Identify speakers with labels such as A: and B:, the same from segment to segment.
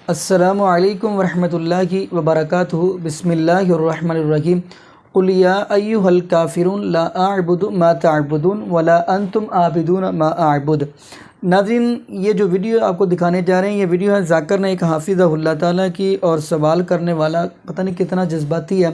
A: السلام علیکم ورحمۃ اللہ وبرکاتہ۔ بسم اللہ الرحمن الرحیم۔ قل یا ایھا الکافرون لا اعبد ما تعبدون ولا انتم عابدون ما اعبد۔ ناظرین، یہ جو ویڈیو آپ کو دکھانے جا رہے ہیں، یہ ویڈیو ہے ذاکر نائک حافظہ اللہ تعالیٰ کی، اور سوال کرنے والا پتہ نہیں کتنا جذباتی ہے۔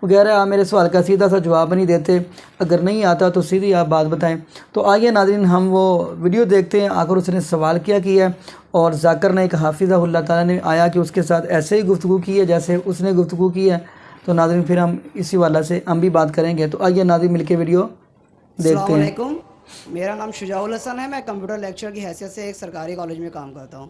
A: وہ کہہ رہا ہے آپ میرے سوال کا سیدھا سا جواب نہیں دیتے، اگر نہیں آتا تو سیدھی آپ بات بتائیں۔ تو آئیے ناظرین ہم وہ ویڈیو دیکھتے ہیں، آخر اس نے سوال کیا ہے، اور ذاکر نائک حافظہ اللہ تعالیٰ نے آیا کہ اس کے ساتھ ایسے ہی گفتگو کی ہے جیسے اس نے گفتگو کی ہے۔ تو ناظرین پھر ہم اسی والا سے ہم بھی بات کریں گے۔ تو آئیے ناظرین مل کے ویڈیو دیکھتے ہیں۔
B: السلام علیکم، میرا نام شجاع الحسن ہے، میں کمپیوٹر لیکچر کی حیثیت سے ایک سرکاری کالج میں کام کرتا ہوں۔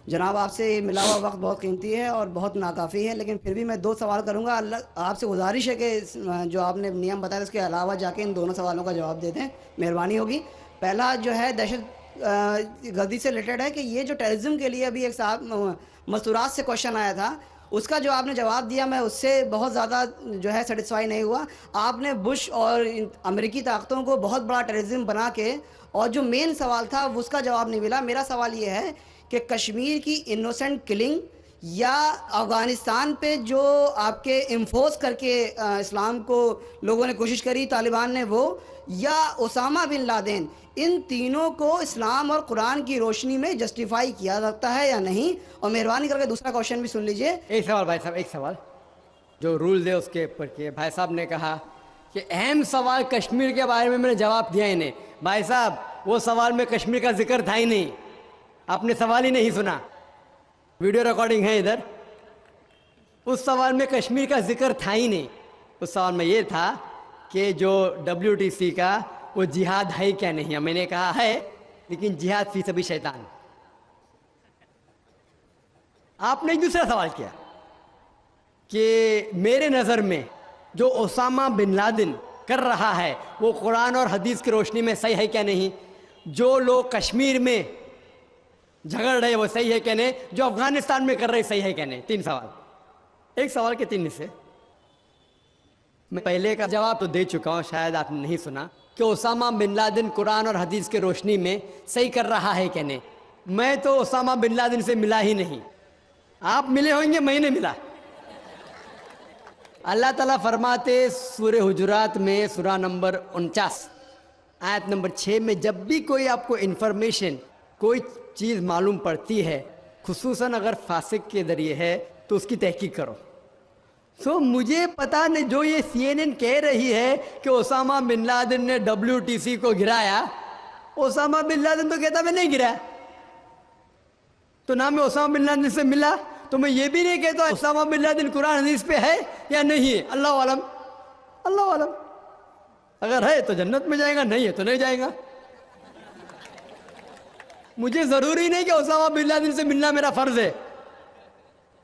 B: جناب، آپ سے ملا ہوا وقت بہت قیمتی ہے اور بہت ناکافی ہے، لیکن پھر بھی میں 2 سوال کروں گا۔ آپ سے گزارش ہے کہ جو آپ نے نیم بتایا اس کے علاوہ جا کے ان دونوں سوالوں کا جواب دے دیں، مہربانی ہوگی۔ پہلا جو ہے دہشت گردی سے ریلیٹڈ ہے کہ یہ جو ٹیررزم کے لیے ابھی ایک صاحب مستورات سے کوشچن آیا تھا، اس کا جو آپ نے جواب دیا میں اس سے بہت زیادہ جو ہے سیٹسفائی نہیں ہوا۔ آپ نے بش اور امریکی طاقتوں کو بہت بڑا ٹیررزم بنا کے، اور جو مین سوال تھا اس کا جواب نہیں ملا۔ میرا سوال یہ ہے کہ کشمیر کی انوسنٹ کلنگ، یا افغانستان پہ جو آپ کے انفورس کر کے اسلام کو لوگوں نے کوشش کری، طالبان نے، وہ، یا اسامہ بن لادن، ان تینوں کو اسلام اور قرآن کی روشنی میں جسٹیفائی کیا جاتا ہے یا نہیں؟ اور مہربانی کر کے دوسرا کوشچن بھی سن لیجئے۔
C: ایک سوال بھائی صاحب، ایک سوال جو رولز ہے اس کے اوپر کہ بھائی صاحب نے کہا کہ اہم سوال کشمیر کے بارے میں نے جواب دیا ہی نہیں۔ بھائی صاحب، وہ سوال میں کشمیر کا ذکر تھا ہی نہیں، آپ نے سوال ہی نہیں سنا، ویڈیو ریکارڈنگ ہے ادھر۔ اس سوال میں کشمیر کا ذکر تھا ہی نہیں۔ اس سوال میں یہ تھا کہ جو WTC کا وہ جہاد ہے کیا نہیں ہے۔ میں نے کہا ہے، لیکن جہاد فی سبیل شیطان۔ آپ نے ایک دوسرا سوال کیا کہ میرے نظر میں جو اسامہ بن لادن کر رہا ہے وہ قرآن اور حدیث کی روشنی میں صحیح ہے کیا نہیں، جو لوگ کشمیر میں جھگڑ رہے وہ صحیح ہے کیا نہیں، جو افغانستان میں کر رہے صحیح ہے کیا نہیں۔ 3 سوال، ایک سوال کے 3 حصے۔ میں پہلے کا جواب تو دے چکا ہوں، شاید آپ نے نہیں سنا، کہ اسامہ بن لادن قرآن اور حدیث کی روشنی میں صحیح کر رہا ہے کیا نہیں۔ میں تو اسامہ بن لادن سے ملا ہی نہیں، آپ ملے ہوئیں گے، میں نہیں ملا۔ اللہ تعالیٰ فرماتے سورہ حجرات میں سورہ نمبر 49 آیت نمبر 6 میں، جب بھی کوئی آپ کو انفارمیشن، کوئی چیز معلوم پڑتی ہے، خصوصاً اگر فاسق کے ذریعے ہے، تو اس کی تحقیق کرو۔ مجھے پتا نہیں، جو یہ CNN کہہ رہی ہے کہ اسامہ بن لادن نے WTC کو گرایا، اسامہ بن لادن تو کہتا میں نہیں گرایا، تو نہ میں اسامہ بن لادن سے ملا، تو میں یہ بھی نہیں کہتا اسامہ بن لادن قرآن حدیث پہ ہے یا نہیں ہے۔ اللہ عالم، اللہ عالم، اگر ہے تو جنت میں جائے گا، نہیں ہے تو نہیں جائے گا۔ مجھے ضروری نہیں کہ اسامہ بن لادن سے ملنا میرا فرض ہے،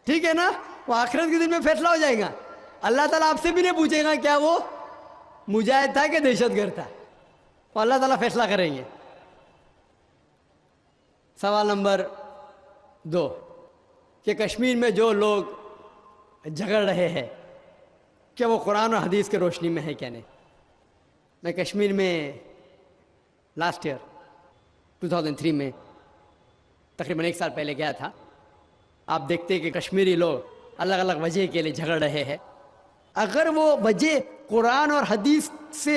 C: ٹھیک ہے نا؟ وہ آخرت کے دن میں فیصلہ ہو جائے گا۔ اللہ تعالیٰ آپ سے بھی نہیں پوچھے گا کیا وہ مجاہد تھا کہ دہشت گرد تھا، وہ اللہ تعالیٰ فیصلہ کریں گے۔ سوال نمبر 2 کہ کشمیر میں جو لوگ جھگڑ رہے ہیں کیا وہ قرآن اور حدیث کی روشنی میں ہے کیا نہیں۔ میں کشمیر میں لاسٹ ایئر 2003 میں تقریباً 1 سال پہلے گیا تھا۔ آپ دیکھتے ہیں کہ کشمیری لوگ الگ الگ وجہ کے لیے جھگڑ رہے ہیں، اگر وہ وجہ قرآن اور حدیث سے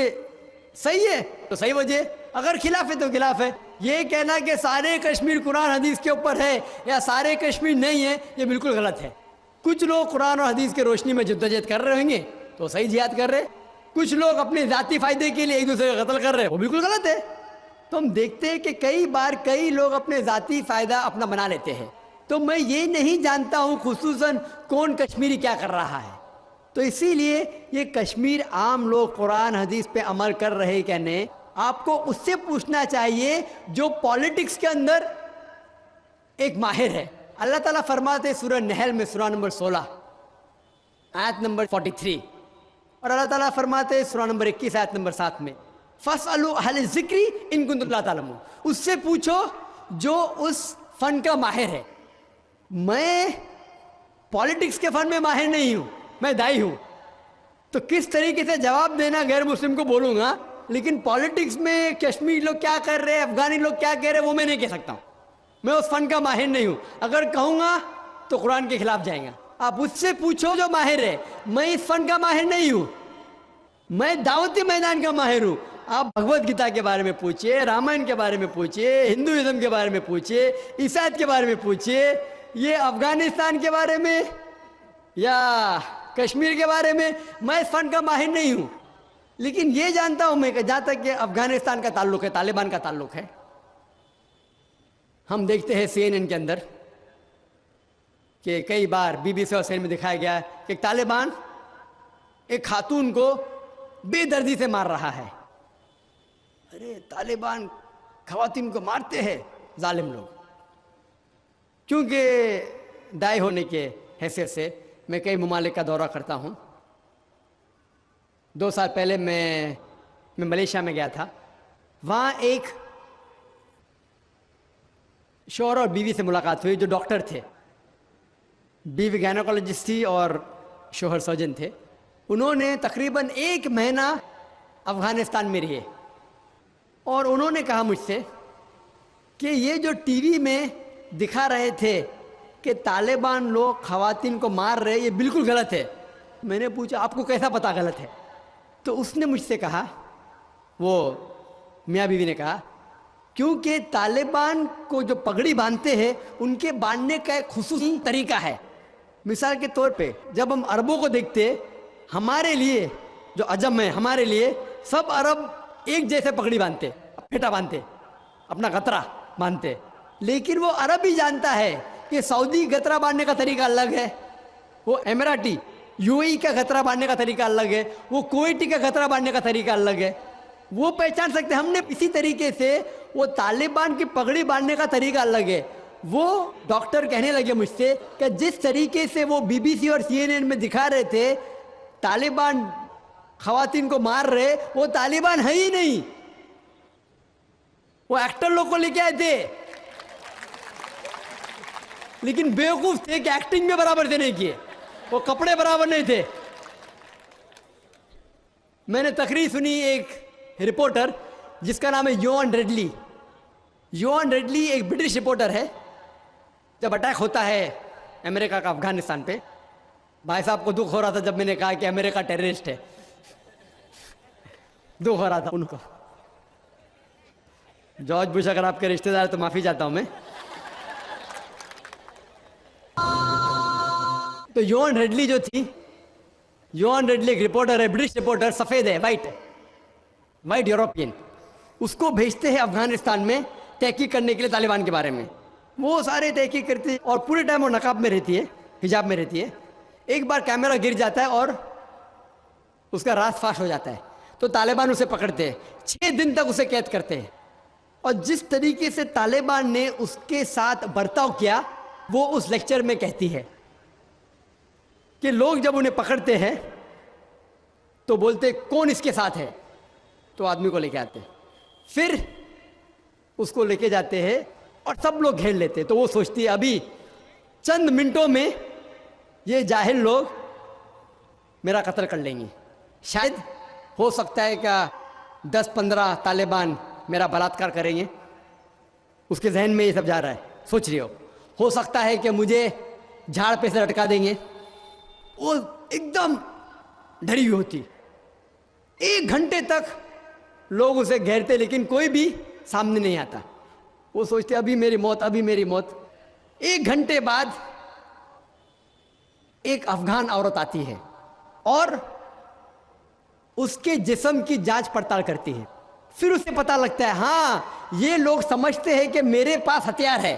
C: صحیح ہے تو صحیح وجہ، اگر خلاف ہے تو خلاف ہے۔ یہ کہنا کہ سارے کشمیر قرآن حدیث کے اوپر ہے یا سارے کشمیر نہیں ہے، یہ بالکل غلط ہے۔ کچھ لوگ قرآن اور حدیث کی روشنی میں جدوجہد کر رہے ہوں گے تو صحیح جہاد کر رہے، کچھ لوگ اپنے ذاتی فائدے کے لیے ایک دوسرے کو قتل کر رہے، وہ بالکل غلط ہے۔ تو ہم دیکھتے ہیں کہ کئی بار کئی لوگ اپنے ذاتی فائدہ اپنا بنا لیتے ہیں، تو میں یہ نہیں جانتا ہوں خصوصاً کون کشمیری کیا کر رہا ہے۔ تو اسی لیے یہ کشمیر عام لوگ قرآن حدیث پہ عمل کر رہے کیا نہیں، آپ کو اس سے پوچھنا چاہیے جو پالیٹکس کے اندر ایک ماہر ہے۔ اللہ تعالیٰ فرماتے سورہ نحل میں سورہ نمبر 16 آیت نمبر 43، اور اللہ تعالیٰ فرماتے سورہ نمبر 21 آیت نمبر 7 میں، فَاسْأَلُوا أَهْلَ الذِّكْرِ إِن كُنتُمْ لَا تَعْلَمُونَ، اس سے پوچھو جو اس فن کا ماہر ہے۔ میں پالیٹکس کے فن میں ماہر نہیں ہوں، میں دائی ہوں، تو کس طریقے سے جواب دینا غیر مسلم کو بولوں گا، لیکن پالیٹکس میں کشمیر لوگ کیا کر رہے ہیں، افغانی لوگ کیا کہہ رہے ہیں، وہ میں نہیں کہہ سکتا ہوں، میں اس فن کا ماہر نہیں ہوں۔ اگر کہوں گا تو قرآن کے خلاف جائیں گا. آپ اس سے پوچھو جو ماہر ہے. میں اس فن کا ماہر نہیں ہوں, میں دعوتی میدان کا ماہر ہوں. آپ بھگوت گیتا کے بارے میں پوچھئے, رامائن کے بارے میں پوچھئے, ہندوازم کے بارے میں پوچھئے, عیسائیت کے بارے میں پوچھئے. یہ افغانستان کے بارے میں یا کشمیر کے بارے میں میں اس فن کا ماہر نہیں ہوں. لیکن یہ جانتا ہوں میں کہ جہاں تک کہ افغانستان کا تعلق ہے, طالبان کا تعلق ہے, ہم دیکھتے ہیں CNN کے اندر کہ کئی بار BBC اور CNN میں دکھایا گیا ہے کہ طالبان ایک خاتون کو بے دردی سے مار رہا ہے. ارے طالبان خواتین کو مارتے ہیں ظالم لوگ. کیونکہ دائی ہونے کے حیثیت سے میں کئی ممالک کا دورہ کرتا ہوں. 2 سال پہلے میں ملیشیا میں گیا تھا. وہاں ایک شوہر اور بیوی سے ملاقات ہوئی جو ڈاکٹر تھے. بیوی گائنیکولوجسٹ تھی اور شوہر سرجن تھے. انہوں نے تقریباً 1 مہینہ افغانستان میں رہے اور انہوں نے کہا مجھ سے کہ یہ جو ٹی وی میں دکھا رہے تھے کہ طالبان لوگ خواتین کو مار رہے, یہ بالکل غلط ہے. میں نے پوچھا آپ کو کیسا پتا غلط ہے؟ تو اس نے مجھ سے کہا, وہ میاں بیوی نے کہا, کیونکہ طالبان کو جو پگڑی باندھتے ہیں ان کے باندھنے کا ایک خصوصی طریقہ ہے. مثال کے طور پہ جب ہم عربوں کو دیکھتے, ہمارے لیے جو عجم ہے, ہمارے لیے سب عرب ایک جیسے پگڑی باندھتے, پھیٹا باندھتے, اپنا غترہ باندھتے. لیکن وہ عرب ہی جانتا ہے کہ سعودی غترہ باندھنے کا طریقہ الگ ہے, وہ اماراتی UAE کا غترہ باندھنے کا طریقہ الگ ہے, وہ کویٹی کا غترہ باندھنے کا طریقہ الگ ہے. وہ پہچان سکتے. ہم نے اسی طریقے سے وہ طالبان کی پگڑی باندھنے کا طریقہ الگ ہے. وہ ڈاکٹر کہنے لگے مجھ سے کہ جس طریقے سے وہ BBC اور CNN میں دکھا رہے تھے طالبان خواتین کو مار رہے, وہ طالبان ہے ہی نہیں, وہ ایکٹر لوگ کو لے کے آئے تھے. لیکن بیوقوف تھے کہ ایکٹنگ میں برابر سے نہیں کیے, وہ کپڑے برابر نہیں تھے. میں نے تقریر سنی ایک رپورٹر جس کا نام ہے یوان ریڈلی. یوان ریڈلی ایک برٹش رپورٹر ہے. جب اٹیک ہوتا ہے امریکہ کا افغانستان پہ, بھائی صاحب کو دکھ ہو رہا تھا جب میں نے کہا کہ امریکہ ٹیررسٹ ہے, دکھ ہو رہا تھا ان کو. جارج بش اگر آپ کے رشتہ دار تو معافی چاہتا ہوں میں. تو یوان ریڈلی جو تھی, یوان ریڈلی ایک رپورٹر ہے, برٹش رپورٹر, سفید ہے, وائٹ یوروپین. اس کو بھیجتے ہیں افغانستان میں تحقیق کرنے کے لیے طالبان کے بارے میں. وہ سارے تحقیق کرتے اور پورے ٹائم وہ نقاب میں رہتی ہے, حجاب میں رہتی ہے. ایک بار کیمرہ گر جاتا ہے اور اس کا راز فاش ہو جاتا ہے, تو طالبان اسے پکڑتے ہیں, 6 دن تک اسے قید کرتے ہیں. اور جس طریقے سے طالبان نے اس کے ساتھ برتاؤ کیا وہ اس لیکچر میں کہتی ہے کہ لوگ جب انہیں پکڑتے ہیں تو بولتے کون اس کے ساتھ ہے, تو آدمی کو لے کے آتے, پھر اس کو لے کے جاتے ہیں اور سب لوگ گھیر لیتے. تو وہ سوچتی ہے ابھی چند منٹوں میں یہ جاہل لوگ میرا قتل کر لیں گے. شاید ہو سکتا ہے کہ 10-15 طالبان میرا بلاತ್ಕಾರ کریں گے. اس کے ذہن میں یہ سب جا رہا ہے, سوچ رہی ہو سکتا ہے کہ مجھے جھاڑ پہ سے لٹکا دیں گے. وہ ایک دم ڈری ہوئی ہوتی. 1 گھنٹے تک لوگ اسے گھیرتے لیکن کوئی بھی سامنے نہیں آتا. وہ سوچتے ابھی میری موت, ابھی میری موت. 1 گھنٹے بعد ایک افغان عورت آتی ہے اور اس کے جسم کی جانچ پڑتال کرتی ہے. پھر اسے پتا لگتا ہے ہاں یہ لوگ سمجھتے ہیں کہ میرے پاس ہتھیار ہے.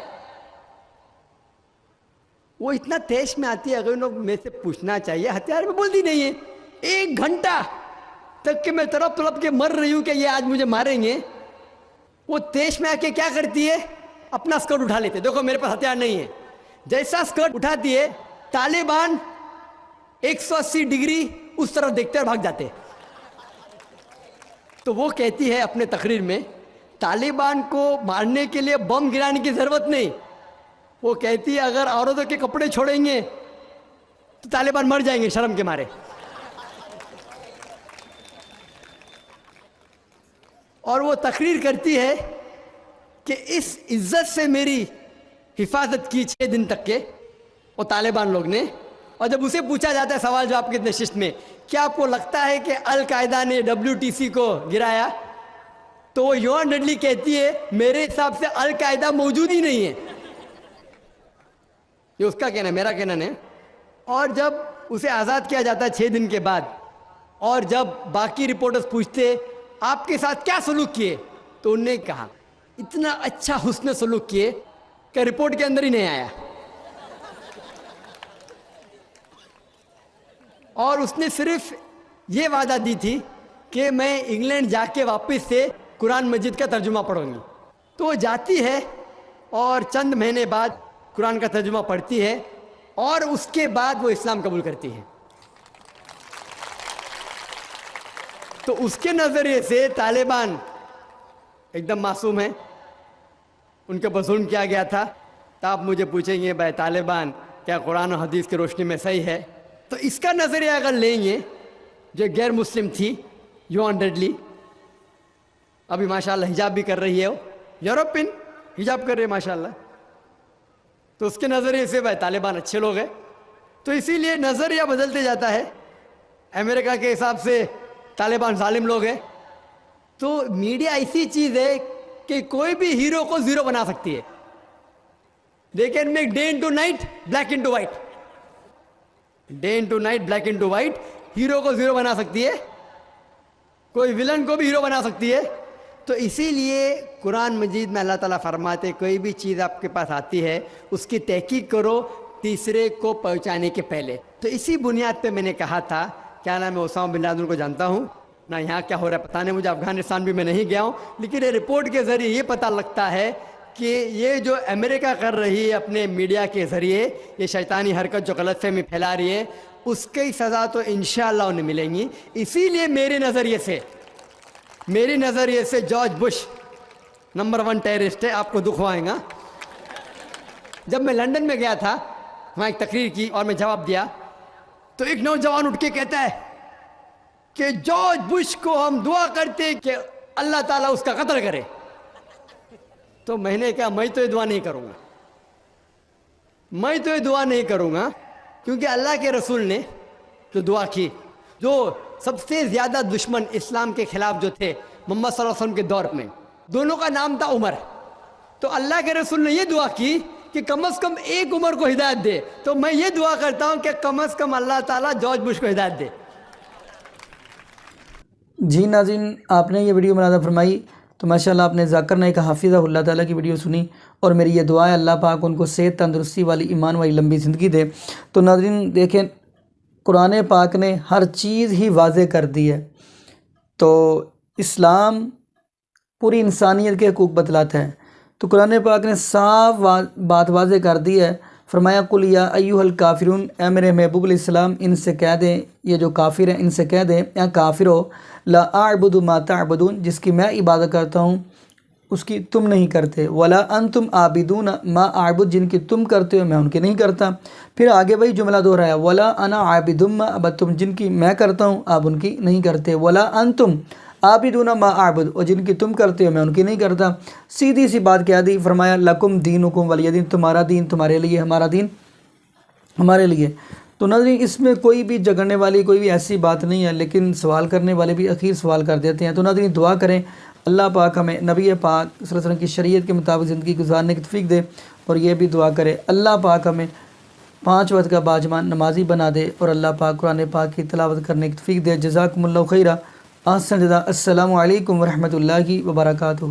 C: وہ اتنا تیش میں آتی ہے, اگر لوگ میں سے پوچھنا چاہیے, ہتھیار میں بولتی نہیں ہے. 1 گھنٹہ تک کہ میں تڑپ کے مر رہی ہوں کہ یہ آج مجھے ماریں گے. وہ تیش میں آ کے کیا کرتی ہے, اپنا اسکرٹ اٹھا لیتے, دیکھو میرے پاس ہتھیار نہیں ہے. جیسا اسکرٹ اٹھاتی ہے طالبان 180 ڈگری اس طرف دیکھتے اور بھاگ جاتے. تو وہ کہتی ہے اپنے تقریر میں طالبان کو مارنے کے لیے بم گرانے کی ضرورت نہیں. وہ کہتی ہے اگر عورتوں کے کپڑے چھوڑیں گے تو طالبان مر جائیں گے شرم کے مارے. اور وہ تقریر کرتی ہے کہ اس عزت سے میری حفاظت کی 6 دن تک کے وہ طالبان لوگ نے. اور جب اسے پوچھا جاتا ہے سوال جواب کی نشست میں, کیا آپ کو لگتا ہے کہ القاعدہ نے WTC کو گرایا, تو وہ یوان ڈڈلی کہتی ہے میرے حساب سے القاعدہ موجود ہی نہیں ہے. یہ اس کا کہنا ہے, میرا کہنا نہیں. اور جب اسے آزاد کیا جاتا ہے 6 دن کے بعد, اور جب باقی رپورٹرز پوچھتے آپ کے ساتھ کیا سلوک کیے, تو انہوں نے کہا اتنا اچھا حسن سلوک کیے کہ رپورٹ کے اندر ہی نہیں آیا. اور اس نے صرف یہ وعدہ دی تھی کہ میں انگلینڈ جا کے واپس سے قرآن مجید کا ترجمہ پڑھوں گی. تو وہ جاتی ہے اور چند مہینے بعد قرآن کا ترجمہ پڑھتی ہے, اور اس کے بعد وہ اسلام قبول کرتی ہے. تو اس کے نظریے سے طالبان ایک دم معصوم ہیں, ان کے اوپر ظلم کیا گیا تھا. تو آپ مجھے پوچھیں گے بھائی طالبان کیا قرآن و حدیث کی روشنی میں صحیح ہے؟ تو اس کا نظریہ اگر لیں گے, جو غیر مسلم تھی یوان ڈڈلی, ابھی ماشاءاللہ حجاب بھی کر رہی ہے, وہ یورپین حجاب کر رہی ہے ماشاءاللہ, تو اس کے نظریے سے بھائی طالبان اچھے لوگ ہیں. تو اسی لیے نظریہ بدلتے جاتا ہے. امریکہ کے حساب سے طالبان ظالم لوگ ہیں. تو میڈیا ایسی چیز ہے کہ کوئی بھی ہیرو کو زیرو بنا سکتی ہے. They can make day into night black into white, day into night black into white. Hero کو زیرو بنا سکتی ہے, کوئی ولن کو بھی ہیرو بنا سکتی ہے. تو اسی لیے قرآن مجید میں اللہ تعالیٰ فرماتے کوئی بھی چیز آپ کے پاس آتی ہے اس کی تحقیق کرو تیسرے کو پہنچانے کے پہلے. تو اسی بنیاد پہ میں نے کہا تھا, کیا نام ہے, اسامہ بن لادن کو جانتا ہوں نہ, یہاں کیا ہو رہا ہے پتہ نہیں مجھے, افغانستان بھی میں نہیں گیا ہوں, لیکن یہ رپورٹ کے ذریعے یہ پتہ لگتا ہے کہ یہ جو امریکہ کر رہی ہے اپنے میڈیا کے ذریعے, یہ شیطانی حرکت جو غلط فہمی پھیلا رہی ہے, اس کی سزا تو انشاءاللہ انہیں ملیں گی. اسی لیے میری نظریے سے جارج بش نمبر 1 ٹیررسٹ ہے, آپ کو دکھ آئے گا. جب میں لندن میں گیا تھا, وہاں ایک تقریر کی اور میں جواب دیا, تو ایک نوجوان اٹھ کے کہتا ہے کہ جارج بش کو ہم دعا کرتے ہیں کہ اللہ تعالیٰ اس کا قتل کرے. تو میں نے کہا میں تو یہ دعا نہیں کروں گا, کیونکہ اللہ کے رسول نے جو دعا کی, جو سب سے زیادہ دشمن اسلام کے خلاف جو تھے محمد صلی اللہ علیہ وسلم کے دور میں, دونوں کا نام تھا عمر. تو اللہ کے رسول نے یہ دعا کی کہ کم از کم ایک عمر کو ہدایت دے. تو میں یہ دعا کرتا ہوں کہ کم از کم اللہ تعالیٰ جارج بش کو ہدایت دے.
A: جی ناظرین, آپ نے یہ ویڈیو ملاحظہ فرمائی تو ماشاءاللہ آپ نے ذاکر نائک حافظہ اللہ تعالیٰ کی ویڈیو سنی, اور میری یہ دعا ہے اللہ پاک ان کو صحت تندرستی والی ایمان والی لمبی زندگی دے. تو ناظرین دیکھیں, قرآن پاک نے ہر چیز ہی واضح کر دی ہے. تو اسلام پوری انسانیت کے حقوق بتلاتا ہے. تو قرآن پاک نے صاف بات واضح کر دی ہے. فرمایا قل یا ایھا الکافرون, اے میرے محبوب علیہ السلام ان سے کہہ دیں, یہ جو کافر ہیں ان سے کہہ دیں اے کافرو, لا اعبد ما تعبدون, جس کی میں عبادت کرتا ہوں اس کی تم نہیں کرتے, ولا انتم عابدون ما اعبد, جن کی تم کرتے ہو میں ان کی نہیں کرتا. پھر آگے وہی جملہ دہرایا, ولا انا عابد ما عبدتم, جن کی میں کرتا ہوں آپ ان کی نہیں کرتے, ولا انتم عابدون ما اعبد, اور جن کی تم کرتے ہو میں ان کی نہیں کرتا. سیدھی سی بات کہہ دی. فرمایا لکم دینکم ولی دین, تمہارا دین تمہارے لیے, ہمارا دین ہمارے لیے. تو ناظرین اس میں کوئی بھی جھگڑنے والی کوئی بھی ایسی بات نہیں ہے, لیکن سوال کرنے والے بھی اخیر سوال کر دیتے ہیں. تو ناظرین دعا کریں اللہ پاک ہمیں نبی پاک صلی اللہ علیہ وسلم کی شریعت کے مطابق زندگی گزارنے کی توفیق دے, اور یہ بھی دعا کرے اللہ پاک ہمیں 5 وقت کا باجمان نمازی بنا دے, اور اللہ پاک قرآن پاک کی تلاوت کرنے کی توفیق دے. جزاکم اللہ خیرہ. السلام علیکم ورحمۃ اللہ وبرکاتہ.